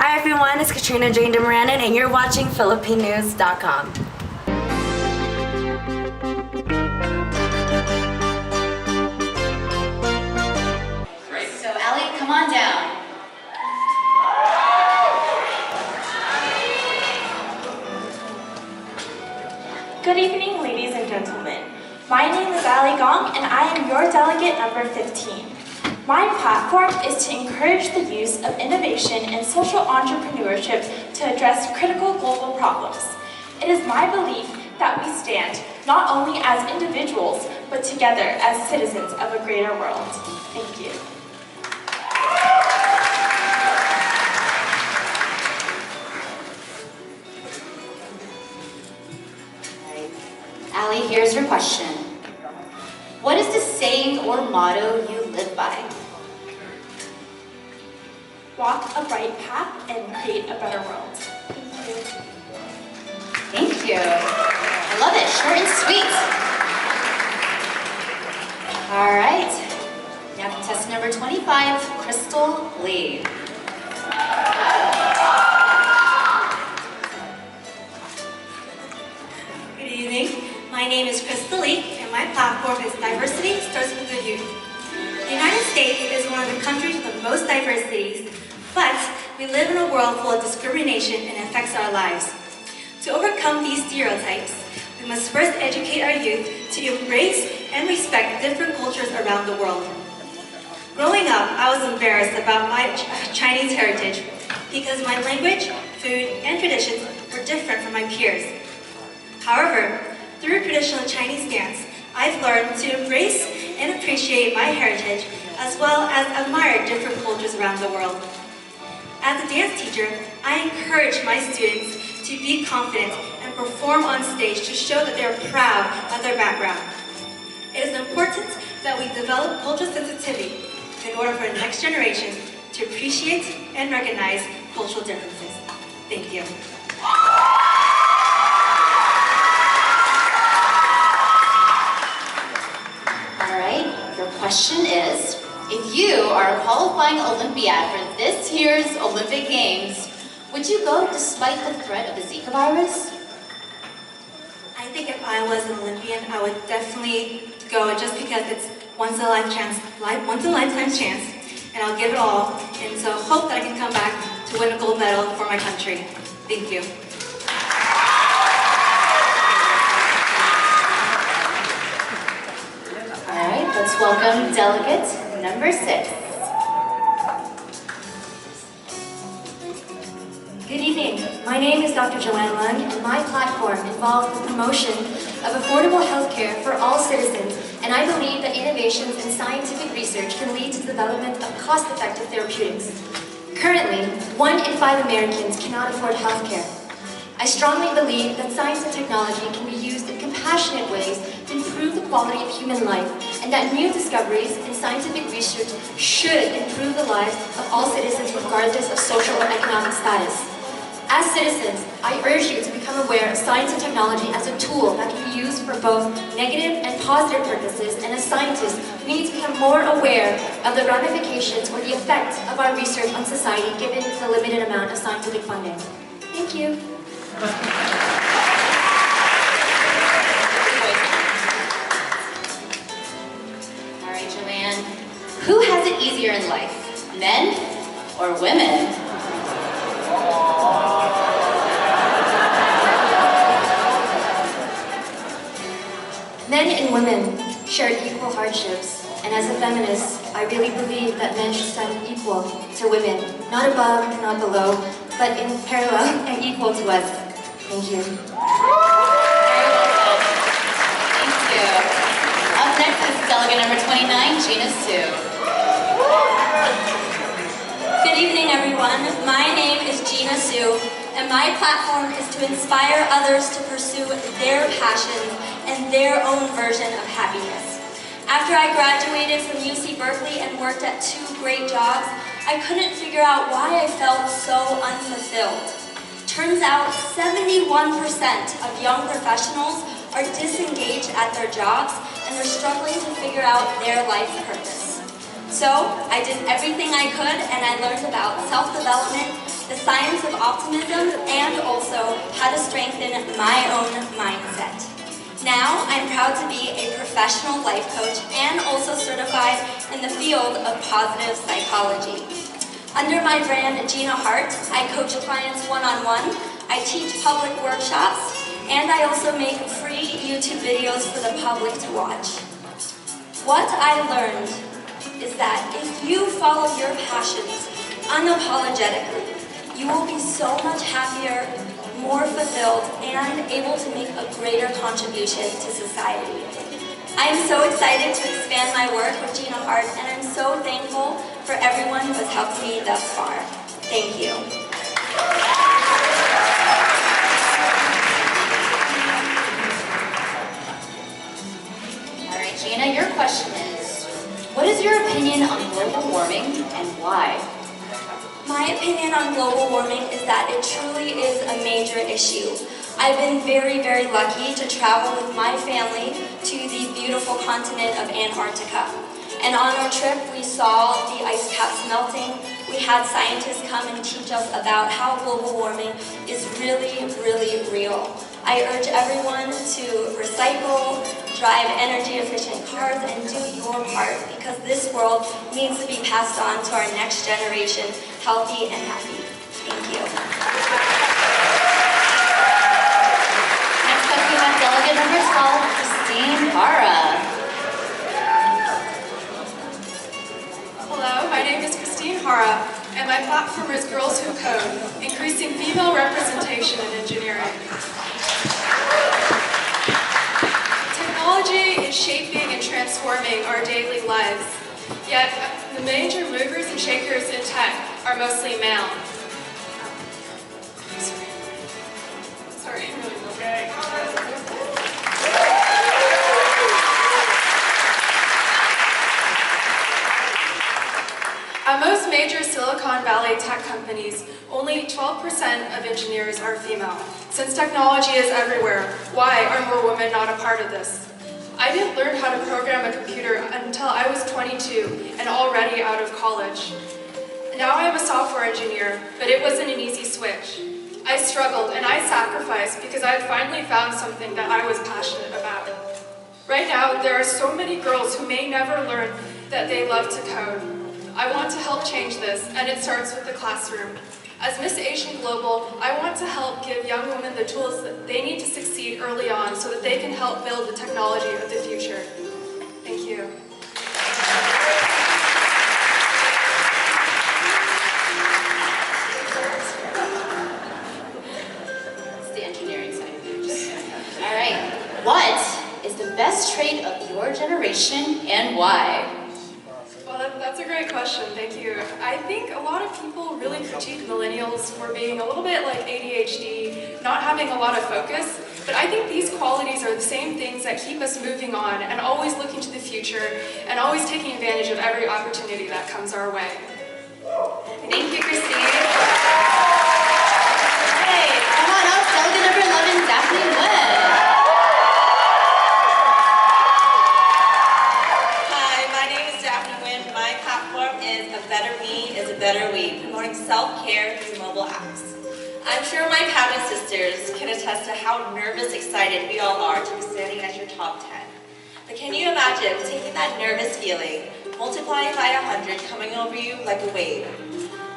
Hi everyone, it's Katrina Jane DeMaranan and you're watching PhilippineNews.com. So Ali, come on down. Good evening, ladies and gentlemen. My name is Ali Gong, and I am your delegate number 15. My platform is to encourage the use of innovation and social entrepreneurship to address critical global problems. It is my belief that we stand not only as individuals, but together as citizens of a greater world. Thank you. Ali, here's your question. What is the saying or motto you live by? Walk a bright path and create a better world. Thank you. Thank you. I love it, short and sweet. All right. Now contestant number 25, Crystal Lee. Good evening. My name is Crystal Lee, and my platform is Diversity Starts with the Youth. The United States is one of the countries with the most diversities, but we live in a world full of discrimination and it affects our lives. To overcome these stereotypes, we must first educate our youth to embrace and respect different cultures around the world. Growing up, I was embarrassed about my Chinese heritage because my language, food, and traditions were different from my peers. However, through traditional Chinese dance, I've learned to embrace and appreciate my heritage as well as admire different cultures around the world. As a dance teacher, I encourage my students to be confident and perform on stage to show that they are proud of their background. It is important that we develop cultural sensitivity in order for the next generation to appreciate and recognize cultural differences. Thank you. Question is, if you are a qualifying Olympiad for this year's Olympic Games, would you go despite the threat of the Zika virus? I think if I was an Olympian, I would definitely go just because it's once in a lifetime chance, and I'll give it all, and so hope that I can come back to win a gold medal for my country. Thank you. Let's welcome delegate number 6. Good evening. My name is Dr. Joanne Lung, and my platform involves the promotion of affordable healthcare for all citizens, and I believe that innovations in scientific research can lead to the development of cost-effective therapeutics. Currently, 1 in 5 Americans cannot afford healthcare. I strongly believe that science and technology can be used in compassionate ways to improve the quality of human life, and that new discoveries in scientific research should improve the lives of all citizens regardless of social or economic status. As citizens, I urge you to become aware of science and technology as a tool that can be used for both negative and positive purposes, and as scientists, we need to become more aware of the ramifications or the effects of our research on society given the limited amount of scientific funding. Thank you. Alright, Joanne. Who has it easier in life? Men or women? Men and women share equal hardships, and as a feminist, I really believe that men should stand equal to women, not above, not below, but in parallel and equal to us. Thank you. Very well said. Thank you. Up next is delegate number 29, Gina Sue. Good evening, everyone. My name is Gina Sue, and my platform is to inspire others to pursue their passions and their own version of happiness. After I graduated from UC Berkeley and worked at 2 great jobs, I couldn't figure out why I felt so unfulfilled. Turns out 71% of young professionals are disengaged at their jobs and they're struggling to figure out their life purpose. So I did everything I could, and I learned about self-development, the science of optimism, and also how to strengthen my own mindset. Now, I'm proud to be a professional life coach and also certified in the field of positive psychology. Under my brand, Gina Hart, I coach clients one-on-one, I teach public workshops, and I also make free YouTube videos for the public to watch. What I learned is that if you follow your passions unapologetically, you will be so much happier, more fulfilled, and able to make a greater contribution to society. I am so excited to expand my work with Gina Hart, and I'm so thankful for everyone who has helped me thus far. Thank you. All right, Gina, your question is, what is your opinion on global warming and why? My opinion on global warming is that it truly is a major issue. I've been very, very lucky to travel with my family to the beautiful continent of Antarctica. And on our trip, we saw the ice caps melting. We had scientists come and teach us about how global warming is really, really real. I urge everyone to recycle, drive energy-efficient cars, and do your part, because this world needs to be passed on to our next generation, healthy and happy. Thank you. Next up, we have delegate number 12, Christine Hara. Hello, my name is Christine Hara, and my platform is Girls Who Code, increasing female representation in engineering. Technology is shaping and transforming our daily lives, yet the major movers and shakers in tech are mostly male. Sorry. Okay. At most major Silicon Valley tech companies, only 12% of engineers are female. Since technology is everywhere, why are more women not a part of this? I didn't learn how to program a computer until I was 22 and already out of college. Now I am a software engineer, but it wasn't an easy switch. I struggled and I sacrificed because I had finally found something that I was passionate about. Right now, there are so many girls who may never learn that they love to code. I want to help change this, and it starts with the classroom. As Miss Asian Global, I want to help give young women the tools that they need to succeed early on so that they can help build the technology of the future. Thank you. It's the engineering side of things. All right. What is the best trait of your generation and why? Well, that's a great question, thank you. I think a lot of people really critique millennials for being a little bit like ADHD, not having a lot of focus, but I think these qualities are the same things that keep us moving on and always looking to the future and always taking advantage of every opportunity that comes our way. Thank you, Christine. Hey, come on up, delegate number 11, Daphne Wood. Better Me is a Better We, promoting self-care through mobile apps. I'm sure my pageant sisters can attest to how nervous excited we all are to be standing at your top 10. But can you imagine taking that nervous feeling, multiplying by 100, coming over you like a wave?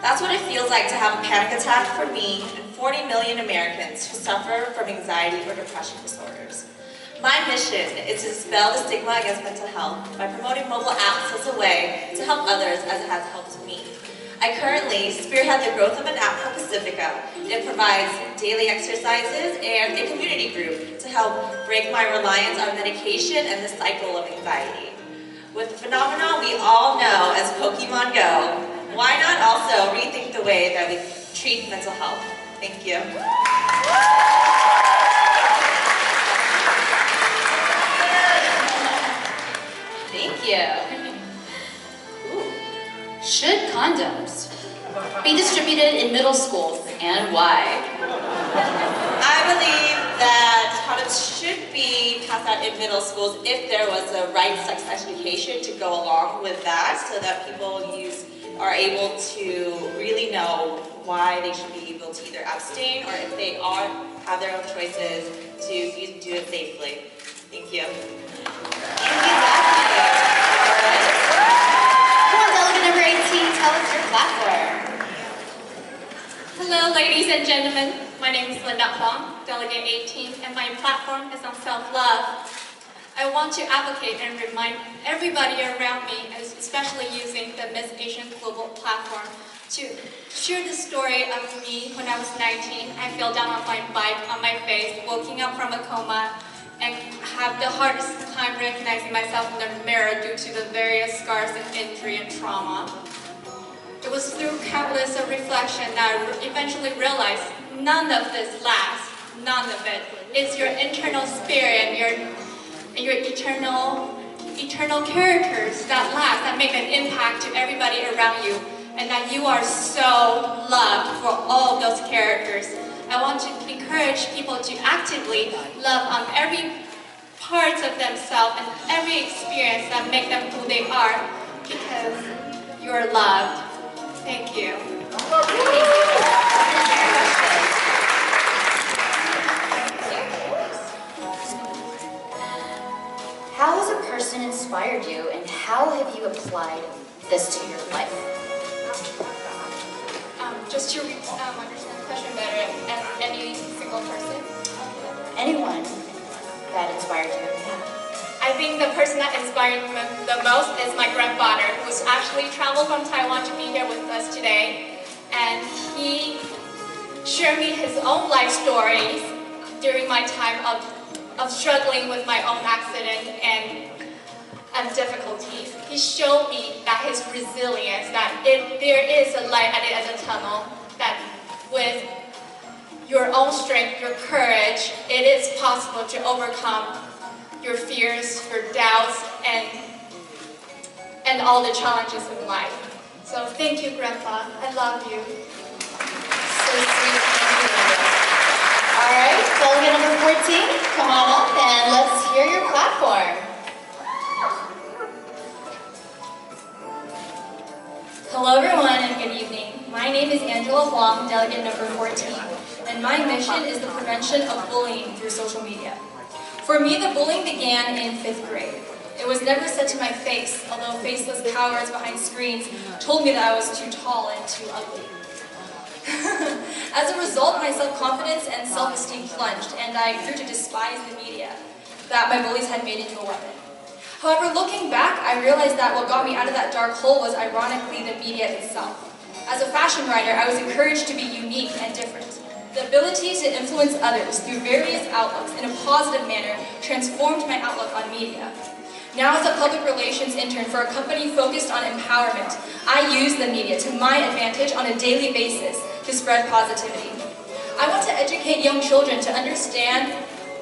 That's what it feels like to have a panic attack for me and 40 million Americans who suffer from anxiety or depression disorders. My mission is to dispel the stigma against mental health by promoting mobile apps as a way to help others as it has helped me. I currently spearhead the growth of an app called Pacifica. It provides daily exercises and a community group to help break my reliance on medication and the cycle of anxiety. With the phenomenon we all know as Pokemon Go, why not also rethink the way that we treat mental health? Thank you. Thank you. Ooh. Should condoms be distributed in middle schools and why? I believe that condoms should be passed out in middle schools if there was a right sex education to go along with that, so that people are able to really know why they should be able to either abstain, or if they are, have their own choices, to do it safely. Thank you. Thank you, Daphne. Come on, delegate number 18, tell us your platform. Hello, ladies and gentlemen. My name is Linda Huang, Delegate 18, and my platform is on self-love. I want to advocate and remind everybody around me, especially using the Miss Asian Global platform, to share the story of me when I was 19. I fell down on my bike on my face, waking up from a coma, and have the hardest time recognizing myself in the mirror due to the various scars and injury and trauma. It was through countless of reflection that I eventually realized none of this lasts, none of it. It's your internal spirit and your eternal characters that last, that make an impact to everybody around you, and that you are so loved for all those characters. I want to encourage people to actively love on every part of themselves and every experience that make them who they are, because you're loved. Thank you. How has a person inspired you, and how have you applied this to your life? Just to understand the question better, as any single person? Anyone that inspired you? I think the person that inspired me the most is my grandfather, who's actually traveled from Taiwan to be here with us today. And he shared me his own life stories during my time of struggling with my own accident and difficulties. He showed me that his resilience, that there is a light at the end of the tunnel, that with your own strength, your courage, it is possible to overcome your fears, your doubts, and all the challenges in life. So thank you, Grandpa. I love you. So sweet. All right, delegate number 14, come on up and let's hear your platform. Hello everyone and good evening. My name is Angela Huang, delegate number 14, and my mission is the prevention of bullying through social media. For me, the bullying began in 5th grade. It was never said to my face, although faceless cowards behind screens told me that I was too tall and too ugly. As a result, my self-confidence and self-esteem plunged, and I grew to despise the media that my bullies had made into a weapon. However, looking back, I realized that what got me out of that dark hole was ironically the media itself. As a fashion writer, I was encouraged to be unique and different. The ability to influence others through various outlooks in a positive manner transformed my outlook on media. Now as a public relations intern for a company focused on empowerment, I use the media to my advantage on a daily basis to spread positivity. I want to educate young children to understand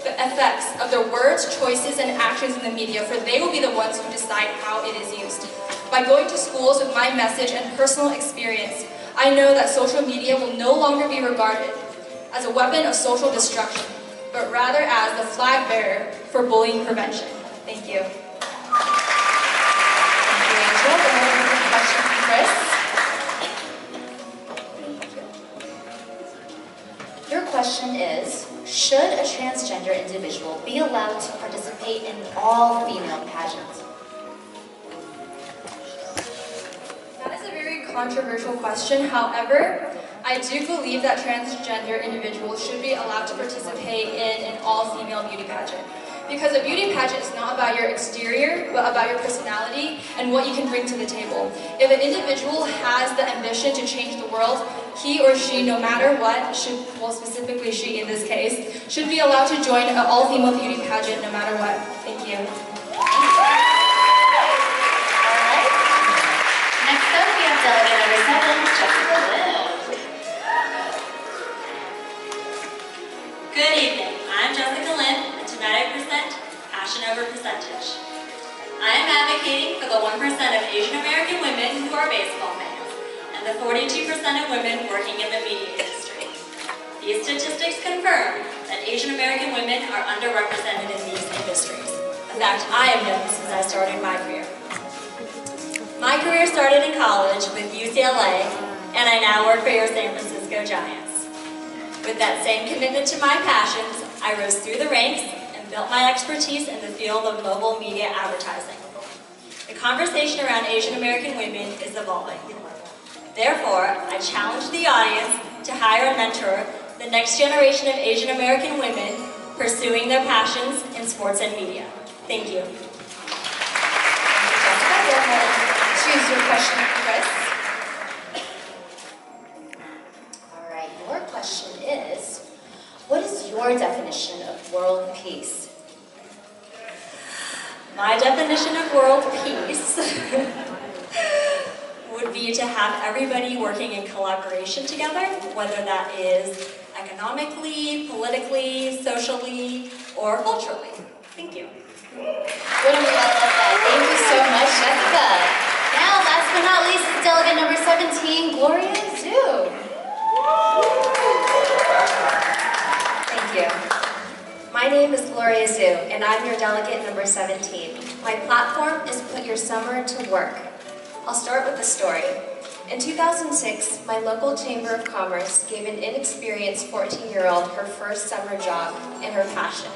the effects of their words, choices, and actions in the media, for they will be the ones who decide how it is used. By going to schools with my message and personal experience, I know that social media will no longer be regarded as a weapon of social destruction, but rather as the flag bearer for bullying prevention. Thank you. Thank you, Angel. Another question from Chris. Your question is, should a transgender individual be allowed to participate in all female pageants? That is a very controversial question. However, I do believe that transgender individuals should be allowed to participate in an all-female beauty pageant. Because a beauty pageant is not about your exterior, but about your personality and what you can bring to the table. If an individual has the ambition to change the world, he or she, no matter what, well specifically she in this case, should be allowed to join an all-female beauty pageant no matter what. Thank you. Alright. Next up we have delegate number 7, Jessica Lynn. Good evening, I'm Jessica Lynn, and tonight I present Passion Over Percentage. I am advocating for the 1% of Asian American women who are baseball fans, and the 42% of women working in the media industry. These statistics confirm that Asian American women are underrepresented in these industries. A fact I have known since I started my career. My career started in college with UCLA, and I now work for your San Francisco Giants. With that same commitment to my passions, I rose through the ranks and built my expertise in the field of mobile media advertising. The conversation around Asian American women is evolving. Therefore, I challenge the audience to hire and mentor the next generation of Asian American women pursuing their passions in sports and media. Thank you. Choose your question, Chris. All right, your question is, what is your definition of world peace? My definition of world peace would be to have everybody working in collaboration together, whether that is economically, politically, socially, or culturally. Thank you. Wouldn't we all love that? Thank you so much, Jessica. Now, last but not least, is delegate number 17, Gloria Zhu. Thank you. My name is Gloria Zhu, and I'm your delegate number 17. My platform is Put Your Summer to Work. I'll start with a story. In 2006, my local Chamber of Commerce gave an inexperienced 14-year-old her first summer job in her passion.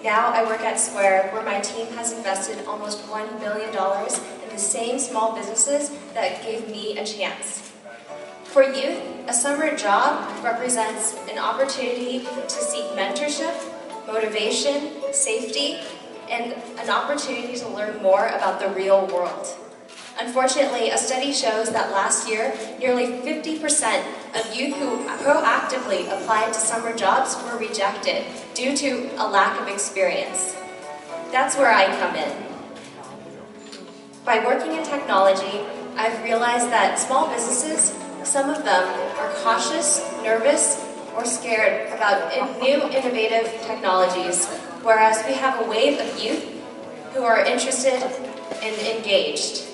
Now I work at Square, where my team has invested almost $1 billion in the same small businesses that gave me a chance. For youth, a summer job represents an opportunity to seek mentorship, motivation, safety, and an opportunity to learn more about the real world. Unfortunately, a study shows that last year, nearly 50% of youth who proactively applied to summer jobs were rejected due to a lack of experience. That's where I come in. By working in technology, I've realized that small businesses, some of them are cautious, nervous, or scared about new innovative technologies, whereas we have a wave of youth who are interested and engaged.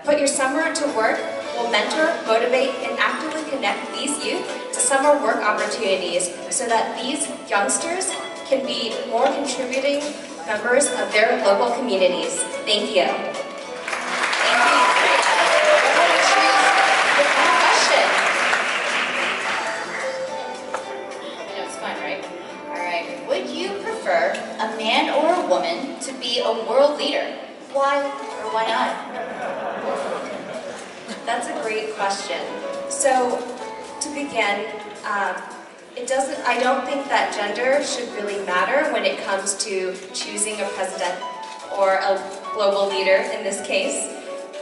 Put Your Summer to Work will mentor, motivate, and actively connect these youth to summer work opportunities so that these youngsters can be more contributing members of their local communities. Thank you. A man or a woman to be a world leader? Why or why not? That's a great question. So, to begin, I don't think that gender should really matter when it comes to choosing a president or a global leader in this case.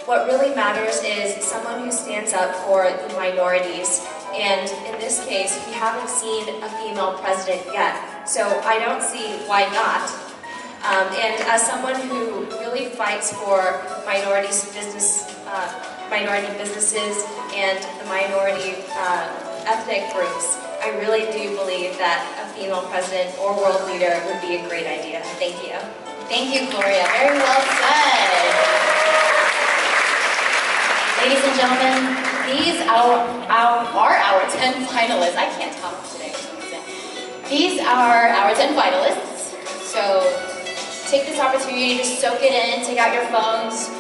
What really matters is someone who stands up for the minorities. And in this case, we haven't seen a female president yet. So I don't see why not. And as someone who really fights for minority businesses and the minority ethnic groups, I really do believe that a female president or world leader would be a great idea. Thank you. Thank you, Gloria. Very well said. Ladies and gentlemen, these are our 10 finalists. I can't talk today. These are our 10 finalists. So take this opportunity to soak it in, take out your phones.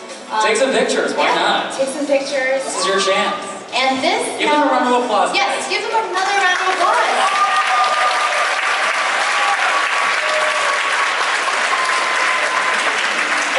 Take some pictures, why not? Take some pictures. This is your chance. And this... Give them a round of applause. Yes, give them another round of applause.